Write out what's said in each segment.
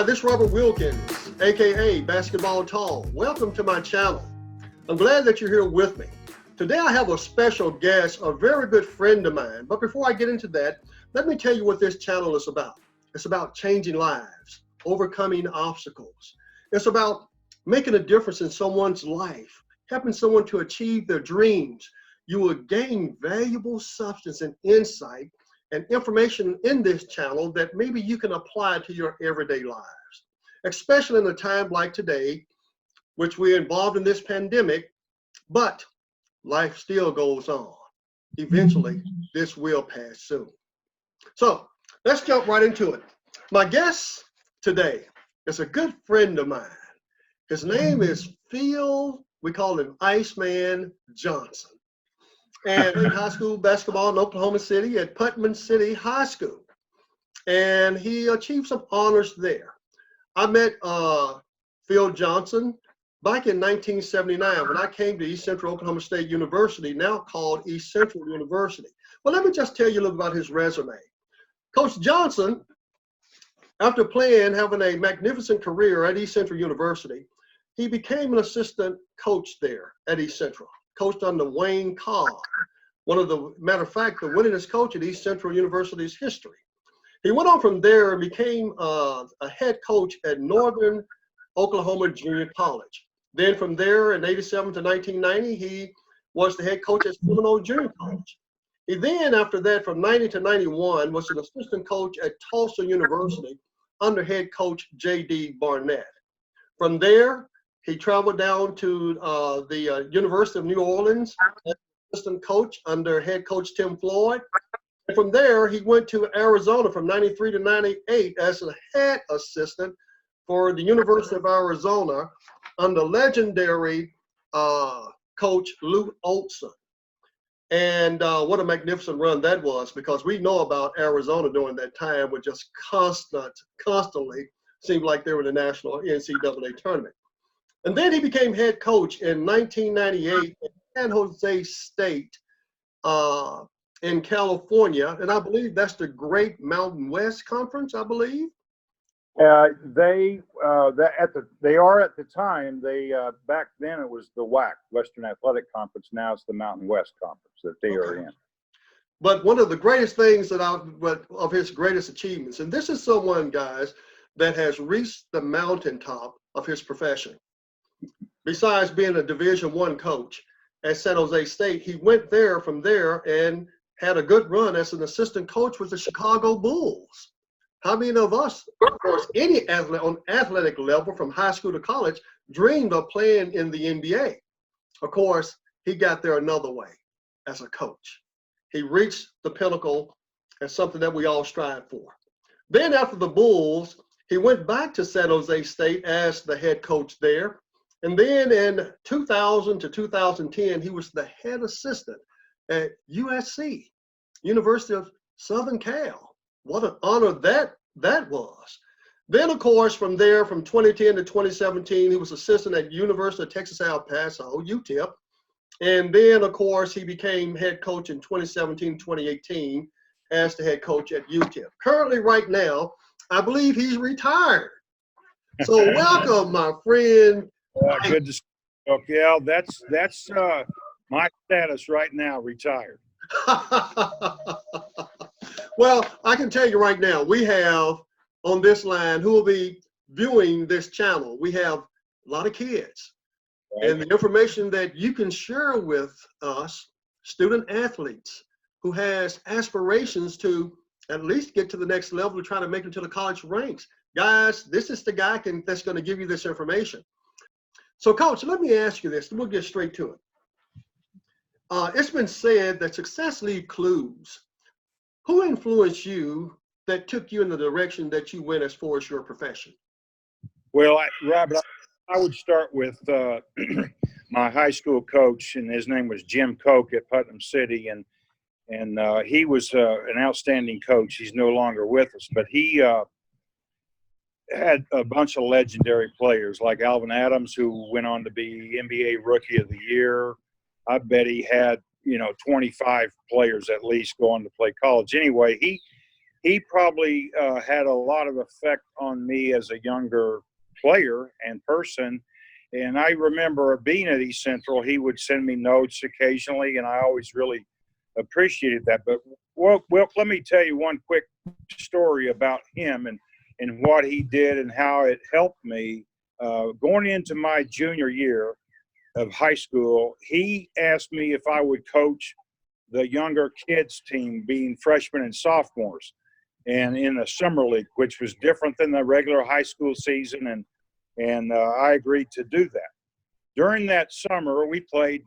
this is Robert Wilkins, aka Basketball Tall. Welcome to my channel. I'm glad that you're here with me. Today I have a special guest, a very good friend of mine. But before I get into that, let me tell you what this channel is about. It's about changing lives, overcoming obstacles. It's about making a difference in someone's life, helping someone to achieve their dreams. You will gain valuable substance and insight and information in this channel that maybe you can apply to your everyday lives, especially in a time like today, which we're involved in this pandemic, but life still goes on. Eventually, this will pass soon. So let's jump right into it. My guest today is a good friend of mine. His name is Phil, we call him Iceman Johnson. And in high school basketball in Oklahoma City at Putman City High School. And he achieved some honors there. I met Phil Johnson back in 1979 when I came to East Central Oklahoma State University, now called East Central University. Well, let me just tell you a little about his resume. Coach Johnson, after having a magnificent career at East Central University, he became an assistant coach there at East Central. Coached under Wayne Cobb, matter of fact, the winningest coach at East Central University's history. He went on from there and became a head coach at Northern Oklahoma Junior College. Then from there in 87 to 1990, he was the head coach at Seminole Junior College. He then, after that, from 90 to 91, was an assistant coach at Tulsa University under head coach J.D. Barnett. From there, he traveled down to the University of New Orleans as assistant coach under head coach Tim Floyd. And from there, he went to Arizona from 93 to 98 as a head assistant for the University of Arizona under legendary coach Lou Olson. And what a magnificent run that was, because we know about Arizona during that time with just constantly seemed like they were in the national NCAA tournament. And then he became head coach in 1998 at San Jose State in California. And I believe that's the Great Mountain West Conference, I believe. They are at the time. Back then it was the WAC, Western Athletic Conference. Now it's the Mountain West Conference that they are in. But one of the greatest things of his greatest achievements, and this is someone, guys, that has reached the mountaintop of his profession. Besides being a Division I coach at San Jose State, he went there from there and had a good run as an assistant coach with the Chicago Bulls. How many of us, of course, any athlete on athletic level from high school to college dreamed of playing in the NBA? Of course, he got there another way as a coach. He reached the pinnacle as something that we all strive for. Then after the Bulls, he went back to San Jose State as the head coach there. And then in 2000 to 2010, he was the head assistant at USC, University of Southern Cal. What an honor that was. Then, of course, from there, from 2010 to 2017, he was assistant at University of Texas El Paso, UTEP. And then, of course, he became head coach in 2017, 2018 as the head coach at UTEP. Currently, right now, I believe he's retired. So welcome, my friend. Good to see you. Okay, that's my status right now, retired. Well, I can tell you right now, we have on this line who will be viewing this channel, we have a lot of kids. Right. And the information that you can share with us, student athletes who has aspirations to at least get to the next level to try to make it to the college ranks. Guys, this is the guy that's going to give you this information. So, Coach, let me ask you this, and we'll get straight to it. It's been said that success leaves clues. Who influenced you that took you in the direction that you went as far as your profession? Well, Robert, I would start with my high school coach, and his name was Jim Koch at Putnam City, and he was an outstanding coach. He's no longer with us, but he had a bunch of legendary players like Alvin Adams, who went on to be NBA Rookie of the Year. I bet he had 25 players at least go on to play college. Anyway, he probably had a lot of effect on me as a younger player and person. And I remember being at East Central, he would send me notes occasionally, and I always really appreciated that. But well, let me tell you one quick story about him and what he did and how it helped me. Going into my junior year of high school, he asked me if I would coach the younger kids team, being freshmen and sophomores, and in a summer league, which was different than the regular high school season. And I agreed to do that. During that summer, we played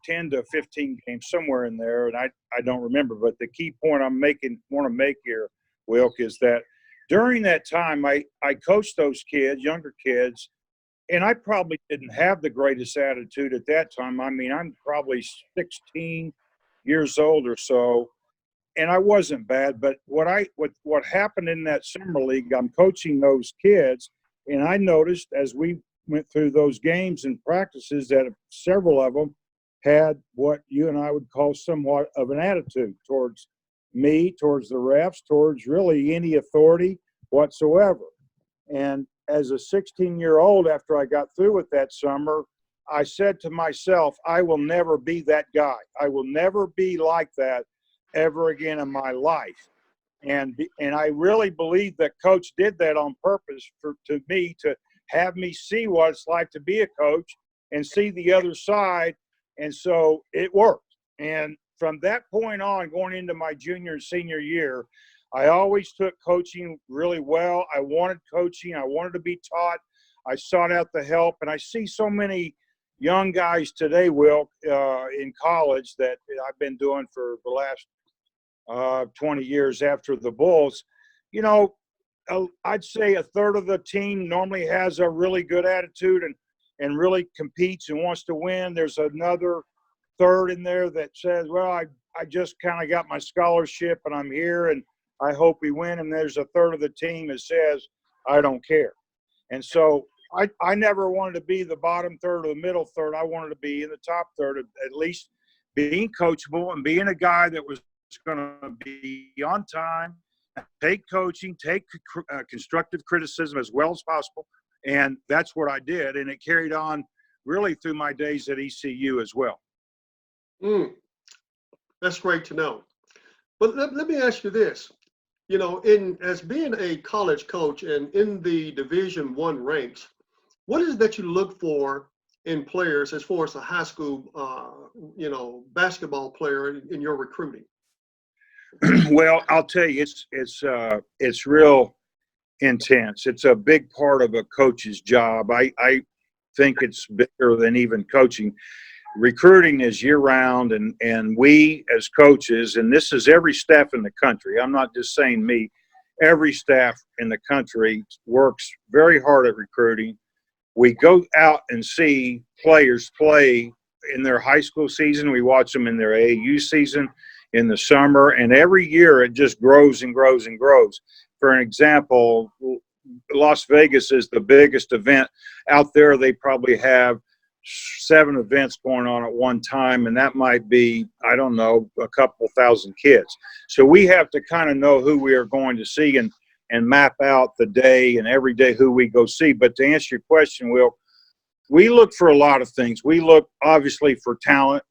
10 to 15 games, somewhere in there, and I don't remember. But the key point I want to make here, Wilk, is that during that time, I coached those kids, younger kids, and I probably didn't have the greatest attitude at that time. I mean, I'm probably 16 years old or so, and I wasn't bad. But what happened in that summer league, I'm coaching those kids, and I noticed as we went through those games and practices that several of them had what you and I would call somewhat of an attitude towards me, towards the refs, towards really any authority whatsoever. And as a 16-year-old, after I got through with that summer, I said to myself, I will never be that guy. I will never be like that ever again in my life. And I really believe that Coach did that on purpose to have me see what it's like to be a coach and see the other side. And so it worked. And from that point on, going into my junior and senior year, I always took coaching really well. I wanted coaching. I wanted to be taught. I sought out the help. And I see so many young guys today, Will, in college that I've been doing for the last 20 years after the Bulls. You know, I'd say a third of the team normally has a really good attitude and really competes and wants to win. There's another third in there that says, well, I just kind of got my scholarship and I'm here and I hope we win. And there's a third of the team that says, I don't care. And so I never wanted to be the bottom third or the middle third. I wanted to be in the top third, at least being coachable and being a guy that was going to be on time, take coaching, take constructive criticism as well as possible. And that's what I did. And it carried on really through my days at ECU as well. That's great to know. But let me ask you this. You know, as being a college coach and in the Division I ranks, what is it that you look for in players as far as a high school, basketball player in your recruiting? Well, I'll tell you, it's real intense. It's a big part of a coach's job. I think it's bigger than even coaching. Recruiting is year-round, and we as coaches, and this is every staff in the country, I'm not just saying me, every staff in the country works very hard at recruiting. We go out and see players play in their high school season. We watch them in their AAU season in the summer, and every year it just grows and grows and grows. For an example, Las Vegas is the biggest event. Out there, they probably have 7 events going on at one time, and that might be, I don't know, a couple thousand kids. So we have to kind of know who we are going to see and map out the day and every day who we go see. But to answer your question, Will, we look for a lot of things. We look obviously for talent.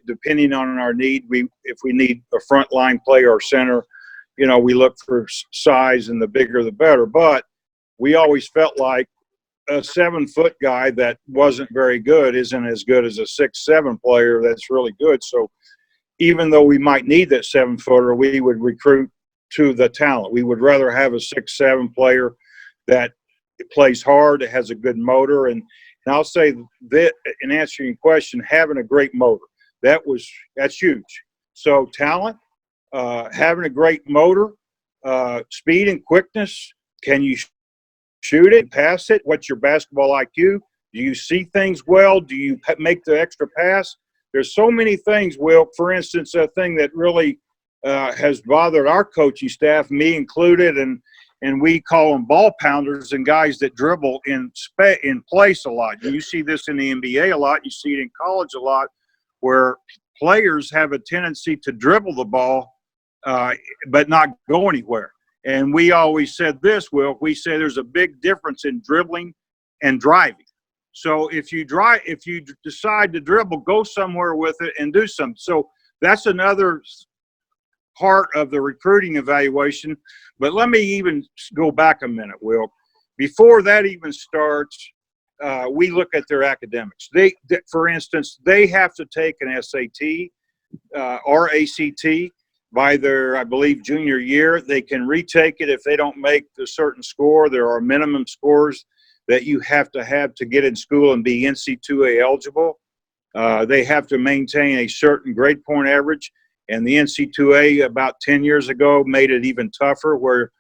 Depending on our need, if we need a front line player or center, we look for size, and the bigger the better. But we always felt like a 7-foot guy that wasn't very good isn't as good as a 6'7" player that's really good. So even though we might need that 7-footer, we would recruit to the talent. We would rather have a 6'7" player that plays hard, that has a good motor. And I'll say that in answering your question, having a great motor, that's huge. So talent, having a great motor, speed and quickness. Can you shoot it, pass it? What's your basketball IQ? Do you see things well? Do you make the extra pass? There's so many things, Will. For instance, a thing that really has bothered our coaching staff, me included, and we call them ball pounders and guys that dribble in place a lot. You see this in the NBA a lot. You see it in college a lot, where players have a tendency to dribble the ball but not go anywhere. And we always said this, Will, we say there's a big difference in dribbling and driving. So if you decide to dribble, go somewhere with it and do something. So that's another part of the recruiting evaluation. But let me even go back a minute, Will. Before that even starts, we look at their academics. For instance, they have to take an SAT or ACT by their, I believe, junior year. They can retake it if they don't make a certain score. There are minimum scores that you have to get in school and be NCAA eligible. They have to maintain a certain grade point average. And the NCAA about 10 years ago made it even tougher, where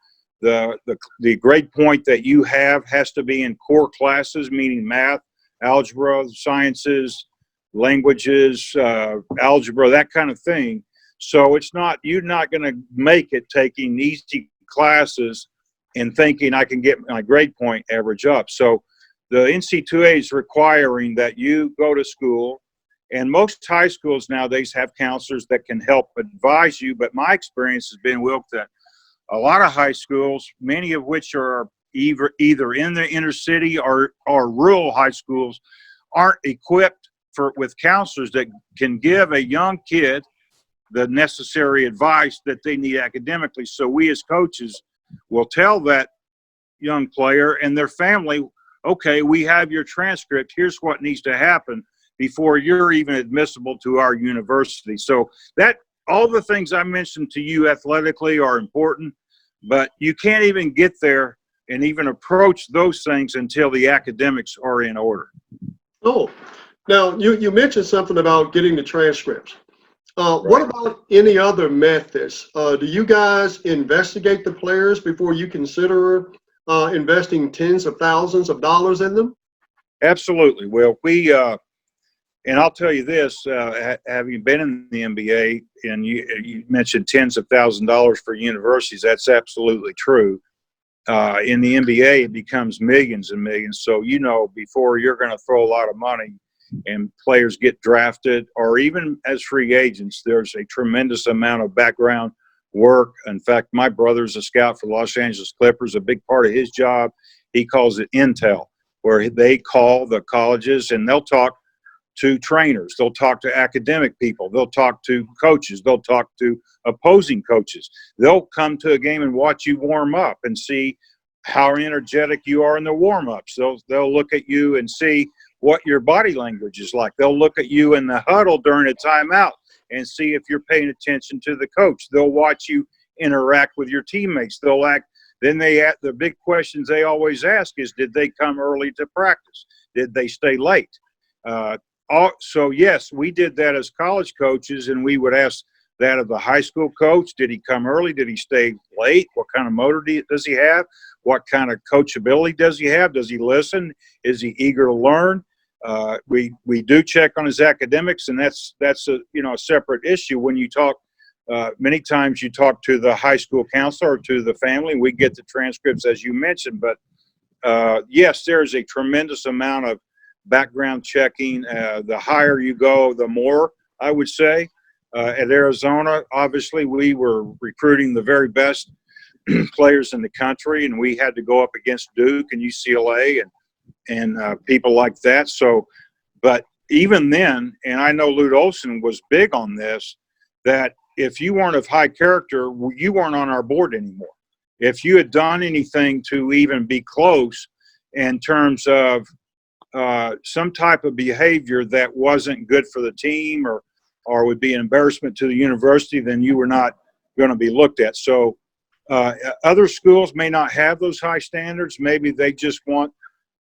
the grade point that you have has to be in core classes, meaning math, algebra, sciences, languages, algebra, that kind of thing. So you're not going to make it taking easy classes and thinking I can get my grade point average up. So the NCAA is requiring that you go to school, and most high schools nowadays have counselors that can help advise you. But my experience has been, Wilk, that a lot of high schools, many of which are either in the inner city or rural high schools, aren't equipped with counselors that can give a young kid the necessary advice that they need academically. So we as coaches will tell that young player and their family, okay, we have your transcript. Here's what needs to happen before you're even admissible to our university. So that all the things I mentioned to you athletically are important, but you can't even get there and even approach those things until the academics are in order. Oh, now you mentioned something about getting the transcripts. Right. What about any other methods? Do you guys investigate the players before you consider investing tens of thousands of dollars in them? Absolutely. Well, and I'll tell you this, having been in the NBA, and you mentioned tens of thousands of dollars for universities, that's absolutely true. In the NBA, it becomes millions and millions. So, before you're going to throw a lot of money and players get drafted, or even as free agents, there's a tremendous amount of background work. In fact, my brother's a scout for the Los Angeles Clippers. A big part of his job, he calls it intel, where they call the colleges and they'll talk to trainers, they'll talk to academic people, they'll talk to coaches, they'll talk to opposing coaches. They'll come to a game and watch you warm up and see how energetic you are in the warm-ups. They'll look at you and see what your body language is like. They'll look at you in the huddle during a timeout and see if you're paying attention to the coach. They'll watch you interact with your teammates. Then the big questions they always ask is, did they come early to practice? Did they stay late? So yes, we did that as college coaches, and we would ask that of the high school coach. Did he come early? Did he stay late? What kind of motor does he have? What kind of coachability does he have? Does he listen? Is he eager to learn? We do check on his academics, and that's a separate issue. When you talk, many times you talk to the high school counselor or to the family. We get the transcripts as you mentioned, but yes, there's a tremendous amount of background checking. The higher you go, the more, I would say. At Arizona, obviously, we were recruiting the very best players in the country, and we had to go up against Duke and UCLA and people like that. So, but even then, and I know Lute Olson was big on this, that if you weren't of high character, you weren't on our board anymore. If you had done anything to even be close in terms of some type of behavior that wasn't good for the team or would be an embarrassment to the university, then you were not going to be looked at. So other schools may not have those high standards. Maybe they just want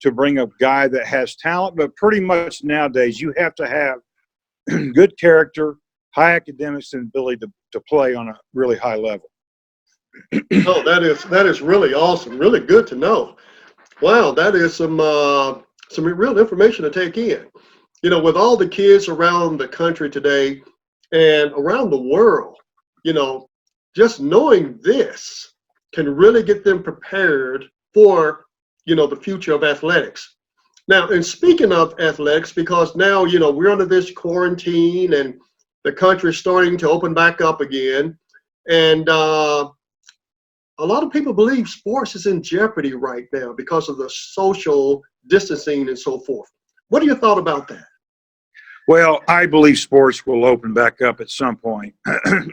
to bring a guy that has talent, but pretty much nowadays you have to have good character, high academics, and ability to play on a really high level. Oh, that is really awesome. Really good to know. Wow, that is some real information to take in. With all the kids around the country today and around the world, just knowing this can really get them prepared for, the future of athletics. Now, and speaking of athletics, because now, we're under this quarantine and the country's starting to open back up again, And a lot of people believe sports is in jeopardy right now because of the social distancing and so forth. What are your thoughts about that? Well, I believe sports will open back up at some point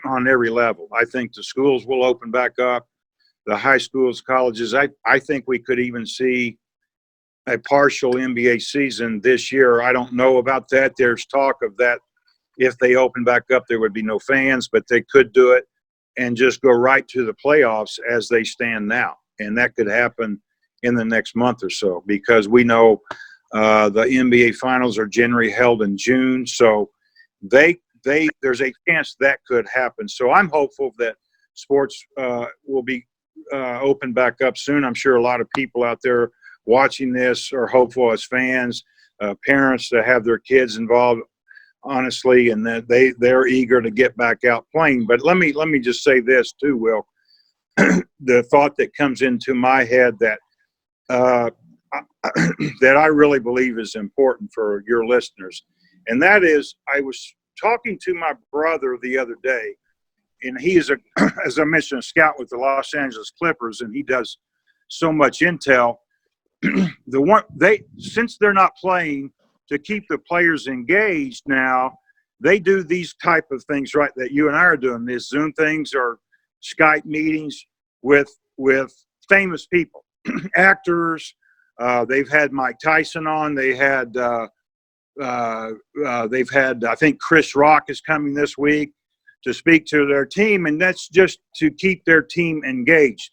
on every level. I think the schools will open back up, the high schools, colleges. I think we could even see a partial NBA season this year. I don't know about that. There's talk of that. If they open back up, there would be no fans, but they could do it and just go right to the playoffs as they stand now. And that could happen in the next month or so, because we know the NBA finals are generally held in June. So there's a chance that could happen. So I'm hopeful that sports will be opened back up soon. I'm sure a lot of people out there watching this are hopeful as fans, parents that have their kids involved, honestly, and that they're eager to get back out playing. But let me just say this too, Will. The thought that comes into my head that that I really believe is important for your listeners, and that is, I was talking to my brother the other day, and he is as I mentioned, a scout with the Los Angeles Clippers, and he does so much intel. Since they're not playing, to keep the players engaged now, they do these type of things, right, that you and I are doing, these Zoom things or Skype meetings with famous people, actors. They've had Mike Tyson on. They've had, I think Chris Rock is coming this week to speak to their team, and that's just to keep their team engaged.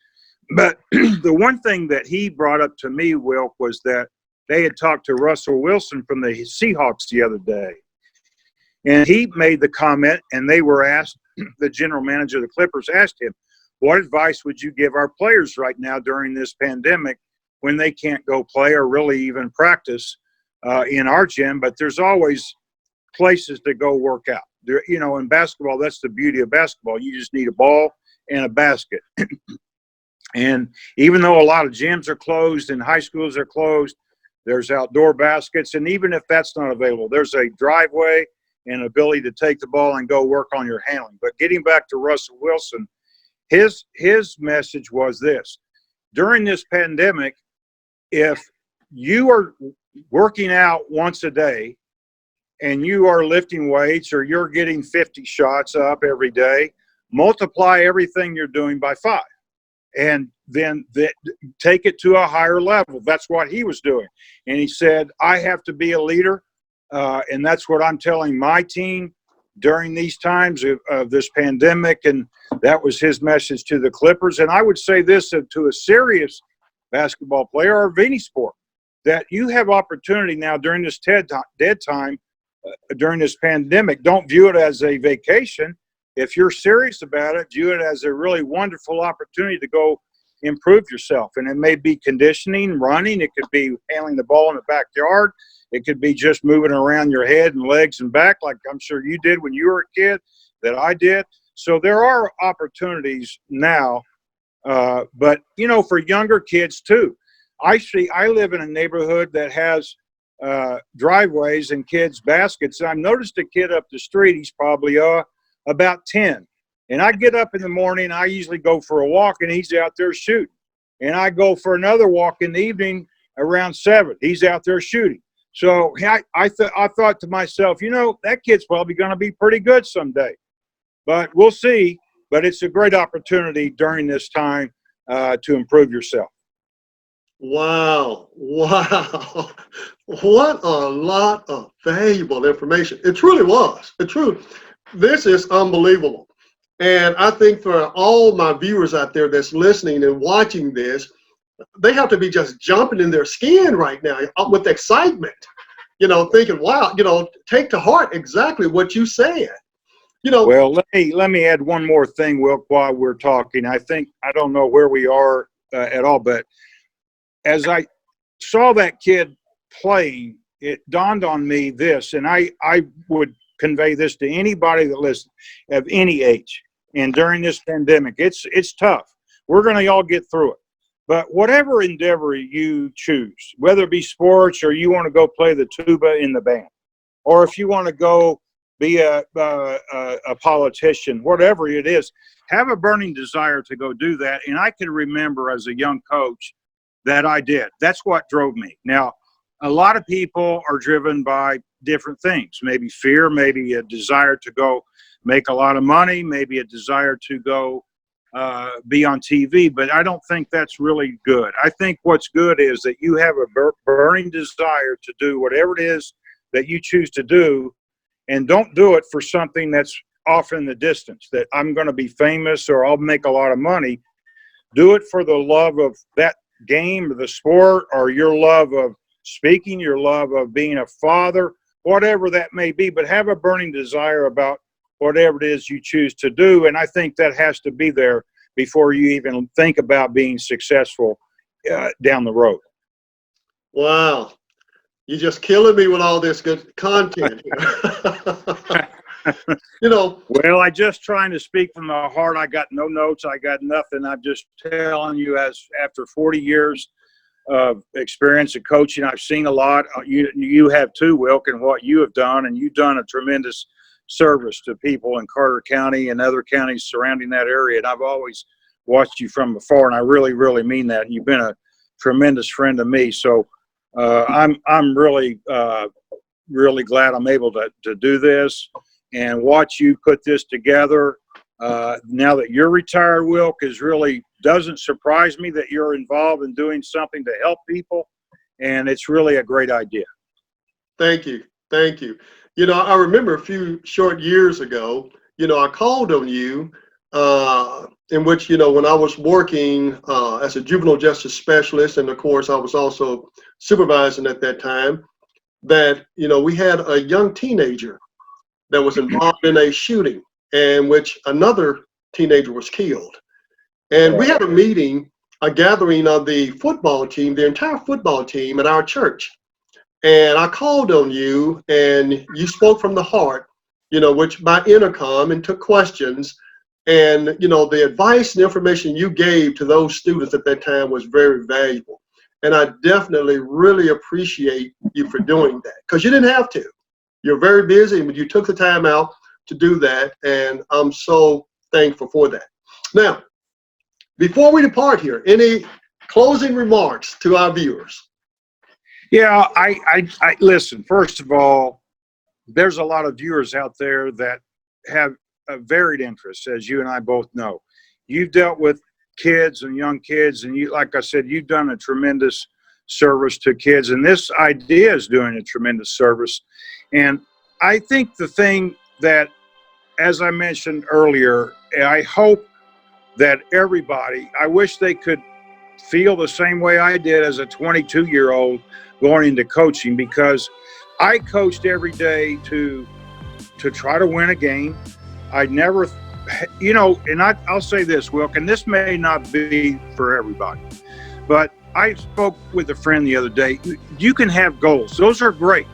But the one thing that he brought up to me, Wilk, was that they had talked to Russell Wilson from the Seahawks the other day. And he made the comment, and they were asked, the general manager of the Clippers asked him, what advice would you give our players right now during this pandemic when they can't go play or really even practice in our gym? But there's always places to go work out. There, in basketball, that's the beauty of basketball. You just need a ball and a basket. And even though a lot of gyms are closed and high schools are closed, there's outdoor baskets. And even if that's not available, there's a driveway and ability to take the ball and go work on your handling. But getting back to Russell Wilson, his message was this: during this pandemic, if you are working out once a day and you are lifting weights or you're getting 50 shots up every day, multiply everything you're doing by 5. And then take it to a higher level. That's what he was doing. And he said, I have to be a leader, and that's what I'm telling my team during these times of this pandemic. And that was his message to the Clippers. And I would say this to a serious basketball player or of any sport, that you have opportunity now during this dead time, during this pandemic. Don't view it as a vacation. If you're serious about it, view it as a really wonderful opportunity to go improve yourself. And it may be conditioning, running. It could be handling the ball in the backyard. It could be just moving around your head and legs and back, like I'm sure you did when you were a kid, that I did. So there are opportunities now, but, for younger kids too. I live in a neighborhood that has driveways and kids' baskets. And I've noticed a kid up the street, he's probably about 10. And I get up in the morning, I usually go for a walk, and he's out there shooting. And I go for another walk in the evening around 7. He's out there shooting. So I thought to myself, that kid's probably going to be pretty good someday. But we'll see. But it's a great opportunity during this time to improve yourself. Wow. What a lot of valuable information. It truly was. This is unbelievable. And I think for all my viewers out there that's listening and watching this, they have to be just jumping in their skin right now with excitement, thinking, wow, take to heart exactly what you said. Well, let me add one more thing, Wilk, while we're talking. I don't know where we are at all, but as I saw that kid playing, it dawned on me this, and I would convey this to anybody that listens of any age. And during this pandemic, it's tough. We're going to all get through it. But whatever endeavor you choose, whether it be sports or you want to go play the tuba in the band, or if you want to go be a politician, whatever it is. Have a burning desire to go do that. And I can remember as a young coach that I did. That's what drove me. Now, a lot of people are driven by different things, maybe fear, maybe a desire to go make a lot of money, maybe a desire to go be on TV, but I don't think that's really good. I think what's good is that you have a burning desire to do whatever it is that you choose to do, and don't do it for something that's off in the distance, that I'm going to be famous or I'll make a lot of money. Do it for the love of that game or the sport, or your love of speaking, your love of being a father, whatever that may be, but have a burning desire about whatever it is you choose to do. And I think that has to be there before you even think about being successful down the road. Wow. You're just killing me with all this good content. You know. Well, I just trying to speak from the heart. I got no notes. I got nothing. I'm just telling you, as after 40 years of experience of coaching, I've seen a lot. You have too, Wilk, and what you have done, and you've done a tremendous service to people in Carter County and other counties surrounding that area. And I've always watched you from afar, and I really, really mean that. And you've been a tremendous friend to me. So I'm really, really glad I'm able to do this and watch you put this together. Now that you're retired, Wilk, is really doesn't surprise me that you're involved in doing something to help people. And it's really a great idea. Thank you. Thank you. You know, I remember a few short years ago, you know, I called on you in which, you know, when I was working as a juvenile justice specialist, and of course I was also supervising at that time, that, you know, we had a young teenager that was involved in a shooting in which another teenager was killed. And we had a meeting, a gathering of the football team, the entire football team at our church. And I called on you, and you spoke from the heart, you know, which by intercom, and took questions. And, you know, the advice and information you gave to those students at that time was very valuable. And I definitely really appreciate you for doing that, because you didn't have to. You're very busy, but you took the time out to do that. And I'm so thankful for that. Now, before we depart here, any closing remarks to our viewers? Yeah, I listen, first of all, there's a lot of viewers out there that have a varied interests, as you and I both know. You've dealt with kids and young kids, and you, like I said, you've done a tremendous service to kids, and this idea is doing a tremendous service. And I think the thing that, as I mentioned earlier, I hope that everybody, I wish they could feel the same way I did as a 22-year-old going into coaching, because I coached every day to try to win a game. I never, you know, and I'll say this, Wilk, and this may not be for everybody, but I spoke with a friend the other day. You can have goals. Those are great.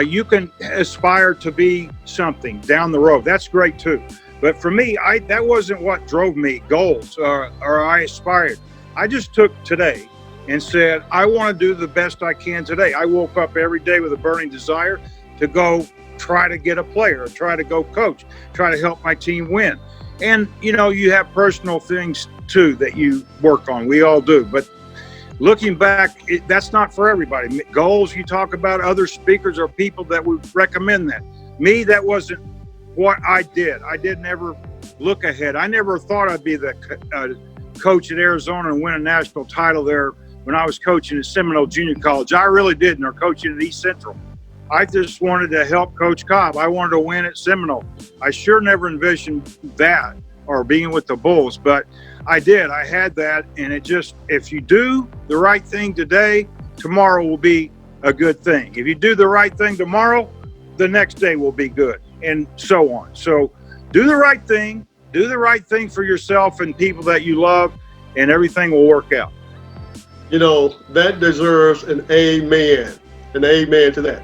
You can aspire to be something down the road. That's great too. But for me, that wasn't what drove me, goals, or I aspired. I just took today and said, I want to do the best I can today. I woke up every day with a burning desire to go try to get a player, try to go coach, try to help my team win. And, you know, you have personal things too that you work on. We all do. But looking back, that's not for everybody. Goals, you talk about other speakers or people that would recommend that. Me, that wasn't what I did. I didn't ever look ahead. I never thought I'd be the coach at Arizona and win a national title there when I was coaching at Seminole Junior College. I really didn't, or coaching at East Central. I just wanted to help Coach Cobb. I wanted to win at Seminole. I sure never envisioned that or being with the Bulls, but I did. I had that, and it just, if you do the right thing today, tomorrow will be a good thing. If you do the right thing tomorrow, the next day will be good, and so on. So do the right thing for yourself and people that you love, and everything will work out. You know, that deserves an amen to that.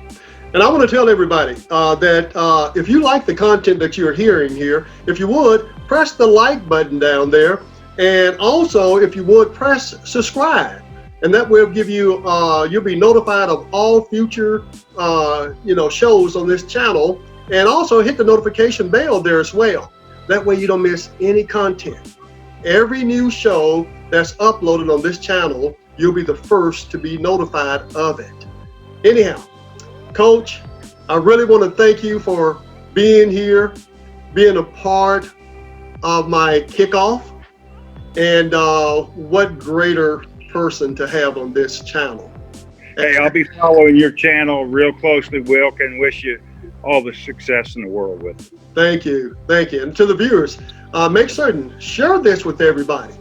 And I want to tell everybody that if you like the content that you're hearing here, if you would, press the like button down there. And also, if you would, press subscribe. And that will give you, you'll be notified of all future, shows on this channel And also hit the notification bell there as well. That way you don't miss any content. Every new show that's uploaded on this channel, you'll be the first to be notified of it. Anyhow, Coach, I really want to thank you for being here, being a part of my kickoff, and what greater person to have on this channel. Hey, I'll be following your channel real closely, Wilk, and wish you all the success in the world with it. Thank you. Thank you. And to the viewers, make certain, share this with everybody.